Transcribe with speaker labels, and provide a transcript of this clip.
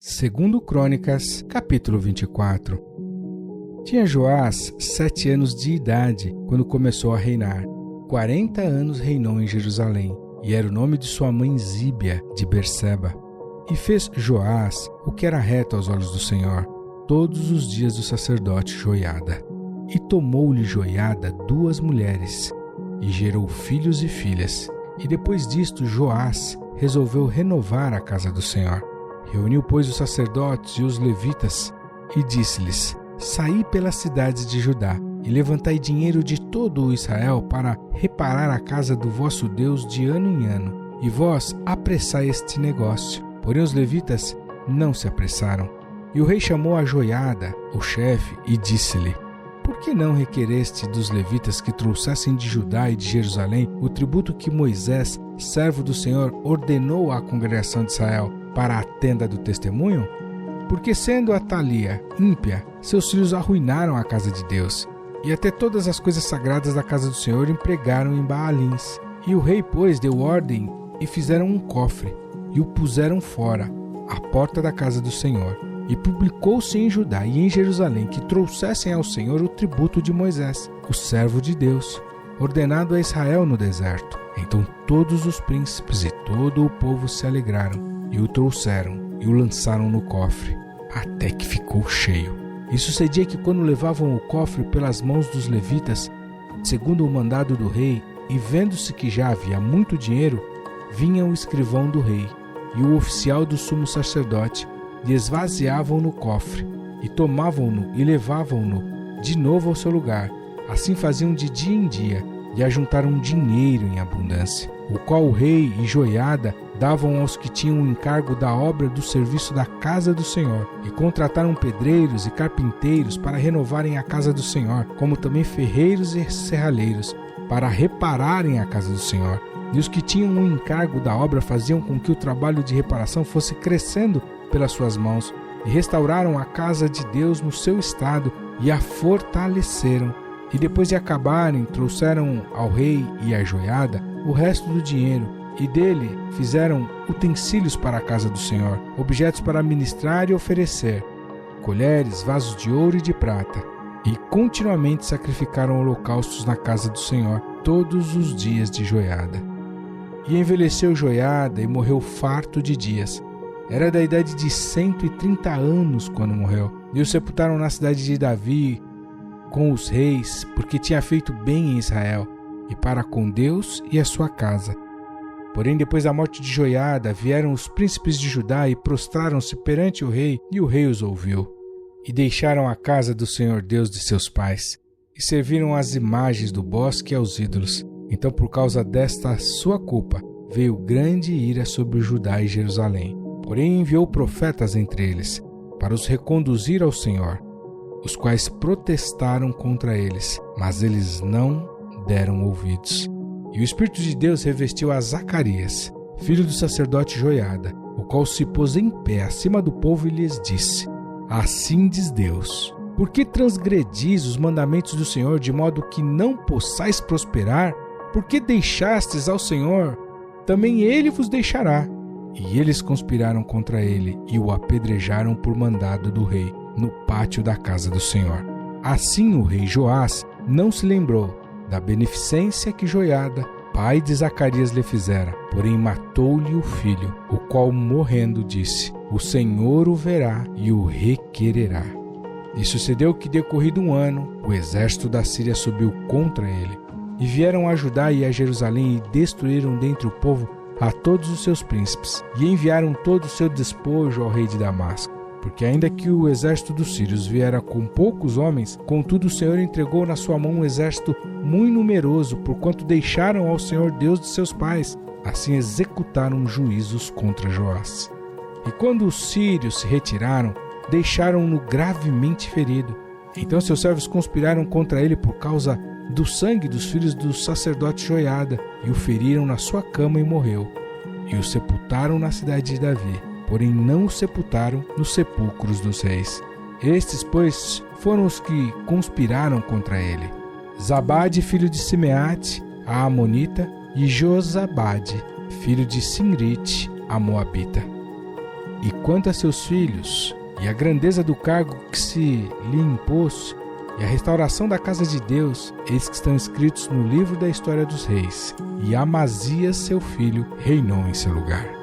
Speaker 1: Segundo Crônicas, capítulo 24. Tinha Joás 7 anos de idade quando começou a reinar. 40 anos reinou em Jerusalém, e era o nome de sua mãe Zíbia, de Berseba. E fez Joás o que era reto aos olhos do Senhor, todos os dias do sacerdote Joiada. E tomou-lhe Joiada 2 mulheres, e gerou filhos e filhas. E depois disto Joás resolveu renovar a casa do Senhor. Reuniu, pois, os sacerdotes e os levitas, e disse-lhes: Saí pelas cidades de Judá, e levantai dinheiro de todo o Israel para reparar a casa do vosso Deus de ano em ano, e vós apressai este negócio. Porém os levitas não se apressaram. E o rei chamou a Joiada, o chefe, e disse-lhe: Por que não requereste dos levitas que trouxessem de Judá e de Jerusalém o tributo que Moisés, servo do Senhor, ordenou à congregação de Israel para a tenda do testemunho? Porque sendo Atalia ímpia, seus filhos arruinaram a casa de Deus, e até todas as coisas sagradas da casa do Senhor empregaram em Baalins. E o rei, pois, deu ordem, e fizeram um cofre, e o puseram fora, à porta da casa do Senhor. E publicou-se em Judá e em Jerusalém que trouxessem ao Senhor o tributo de Moisés, o servo de Deus, ordenado a Israel no deserto. Então todos os príncipes e todo o povo se alegraram, e o trouxeram, e o lançaram no cofre, até que ficou cheio. E sucedia que quando levavam o cofre pelas mãos dos levitas, segundo o mandado do rei, e vendo-se que já havia muito dinheiro, vinha o escrivão do rei, e o oficial do sumo sacerdote, e esvaziavam no cofre, e tomavam-no e levavam-no de novo ao seu lugar. Assim faziam de dia em dia, e ajuntaram dinheiro em abundância, o qual o rei e Joiada davam aos que tinham o encargo da obra do serviço da casa do Senhor, e contrataram pedreiros e carpinteiros para renovarem a casa do Senhor, como também ferreiros e serralheiros, para repararem a casa do Senhor. E os que tinham o encargo da obra faziam com que o trabalho de reparação fosse crescendo pelas suas mãos, e restauraram a casa de Deus no seu estado, e a fortaleceram. E depois de acabarem, trouxeram ao rei e à Joiada o resto do dinheiro, e dele fizeram utensílios para a casa do Senhor, objetos para ministrar e oferecer, colheres, vasos de ouro e de prata, e continuamente sacrificaram holocaustos na casa do Senhor todos os dias de Joiada. E envelheceu Joiada e morreu farto de dias. Era da idade de 130 anos quando morreu. E o sepultaram na cidade de Davi com os reis, porque tinha feito bem em Israel, e para com Deus e a sua casa. Porém, depois da morte de Joiada, vieram os príncipes de Judá e prostraram-se perante o rei, e o rei os ouviu. E deixaram a casa do Senhor Deus de seus pais, e serviram às imagens do bosque e aos ídolos. Então, por causa desta sua culpa, veio grande ira sobre Judá e Jerusalém. Porém, enviou profetas entre eles, para os reconduzir ao Senhor, os quais protestaram contra eles, mas eles não deram ouvidos. E o Espírito de Deus revestiu a Zacarias, filho do sacerdote Joiada, o qual se pôs em pé acima do povo e lhes disse: Assim diz Deus: Por que transgredis os mandamentos do Senhor, de modo que não possais prosperar? Por que deixastes ao Senhor? Também ele vos deixará. E eles conspiraram contra ele e o apedrejaram por mandado do rei, no pátio da casa do Senhor. Assim o rei Joás não se lembrou da beneficência que Joiada, pai de Zacarias, lhe fizera, porém matou-lhe o filho, o qual, morrendo, disse: O Senhor o verá e o requererá. E sucedeu que, decorrido um ano, o exército da Síria subiu contra ele, e vieram a Judá e a Jerusalém e destruíram dentre o povo a todos os seus príncipes, e enviaram todo o seu despojo ao rei de Damasco. Porque ainda que o exército dos sírios viera com poucos homens, contudo o Senhor entregou na sua mão um exército muito numeroso, porquanto deixaram ao Senhor Deus de seus pais. Assim executaram juízos contra Joás. E quando os sírios se retiraram, deixaram-no gravemente ferido. Então seus servos conspiraram contra ele por causa do sangue dos filhos do sacerdote Joiada, e o feriram na sua cama e morreu. E o sepultaram na cidade de Davi, porém não o sepultaram nos sepulcros dos reis. Estes, pois, foram os que conspiraram contra ele: Zabade, filho de Simeate, a Amonita, e Josabade, filho de Sinrite, a Moabita. E quanto a seus filhos, e a grandeza do cargo que se lhe impôs, e a restauração da casa de Deus, eis que estão escritos no livro da história dos reis. E Amazias, seu filho, reinou em seu lugar.